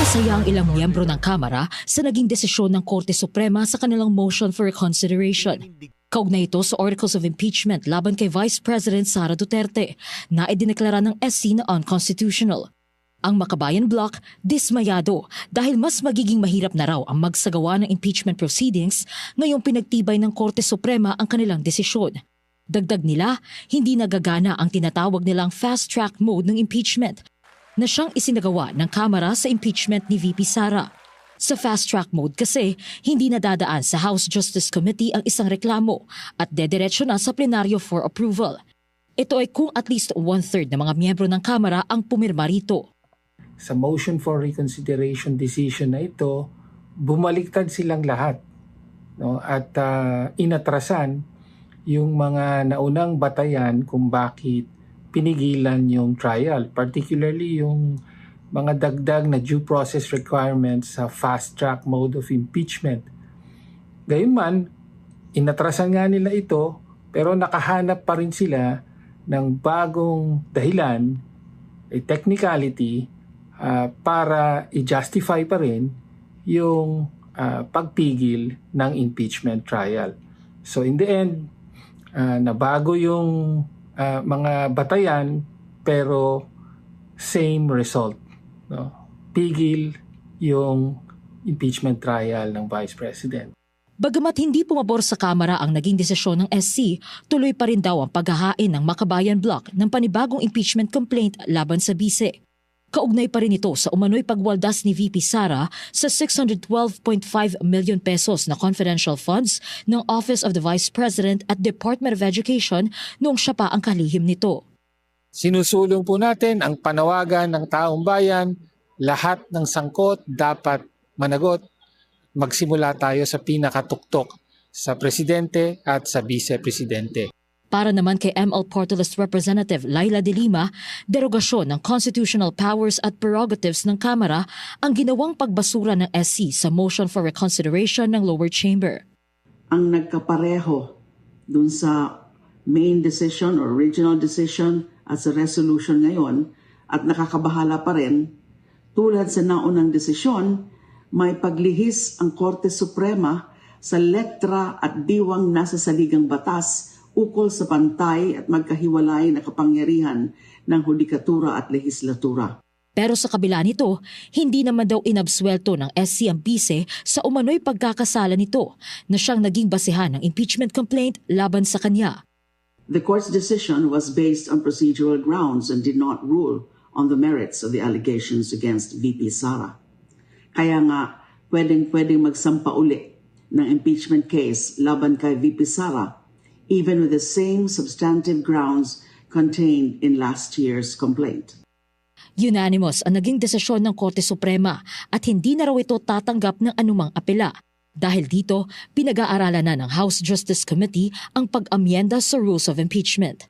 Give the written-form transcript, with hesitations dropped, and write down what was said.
Masaya ang ilang miyembro ng Kamara sa naging desisyon ng Korte Suprema sa kanilang motion for reconsideration. Kaugnay ito sa articles of impeachment laban kay Vice President Sara Duterte na idineklara ng SC na unconstitutional. Ang Makabayan Bloc dismayado dahil mas magiging mahirap na raw ang magsagawa ng impeachment proceedings ngayong pinagtibay ng Korte Suprema ang kanilang desisyon. Dagdag nila, hindi nagagana ang tinatawag nilang fast-track mode ng impeachment na siyang isinagawa ng Kamara sa impeachment ni VP Sara. Sa fast-track mode kasi, hindi nadadaan sa House Justice Committee ang isang reklamo at dediretso na sa plenaryo for approval. Ito ay kung at least 1/3 ng mga miyembro ng Kamara ang pumirma rito. Sa motion for reconsideration decision na ito, bumaliktad silang lahat, no? At inatrasan yung mga naunang batayan kung bakit pinigilan yung trial, particularly yung mga dagdag na due process requirements sa fast-track mode of impeachment. Gayunman, inatrasan nga nila ito, pero nakahanap pa rin sila ng bagong dahilan, a technicality, para i-justify pa rin yung pagpigil ng impeachment trial. So in the end, nabago yung mga batayan pero same result, no? Pigil yung impeachment trial ng Vice President. Bagamat hindi pumabor sa Kamara ang naging desisyon ng SC, tuloy pa rin daw ang paghahain ng Makabayan Bloc ng panibagong impeachment complaint laban sa bise. Kaugnay pa rin ito sa umano'y pagwaldas ni VP Sara sa 612.5 million pesos na confidential funds ng Office of the Vice President at Department of Education noong siya pa ang kalihim nito. Sinusulong po natin ang panawagan ng taong bayan, lahat ng sangkot dapat managot. Magsimula tayo sa pinakatuktok, sa Presidente at sa Vice-Presidente. Para naman kay ML Party List Representative Laila De Lima, derogasyon ng constitutional powers at prerogatives ng Kamara ang ginawang pagbasura ng SC sa motion for reconsideration ng lower chamber. Ang nagkapareho dun sa main decision or original decision at sa resolution ngayon at nakakabahala pa rin, tulad sa naunang desisyon, may paglihis ang Korte Suprema sa letra at diwang nasa saligang batas ukol sa pantay at magkahiwalay na kapangyarihan ng hudikatura at lehislatura. Pero sa kabila nito, hindi naman daw inabswelto ng SC ang bise sa umano'y pagkakasala nito na siyang naging basehan ng impeachment complaint laban sa kanya. The court's decision was based on procedural grounds and did not rule on the merits of the allegations against VP Sara. Kaya nga, pwedeng magsampa uli ng impeachment case laban kay VP Sara even with the same substantive grounds contained in last year's complaint. Unanimous ang naging desisyon ng Korte Suprema at hindi na raw ito tatanggap ng anumang apela. Dahil dito, pinag-aaralan na ng House Justice Committee ang pag-amyenda sa Rules of Impeachment.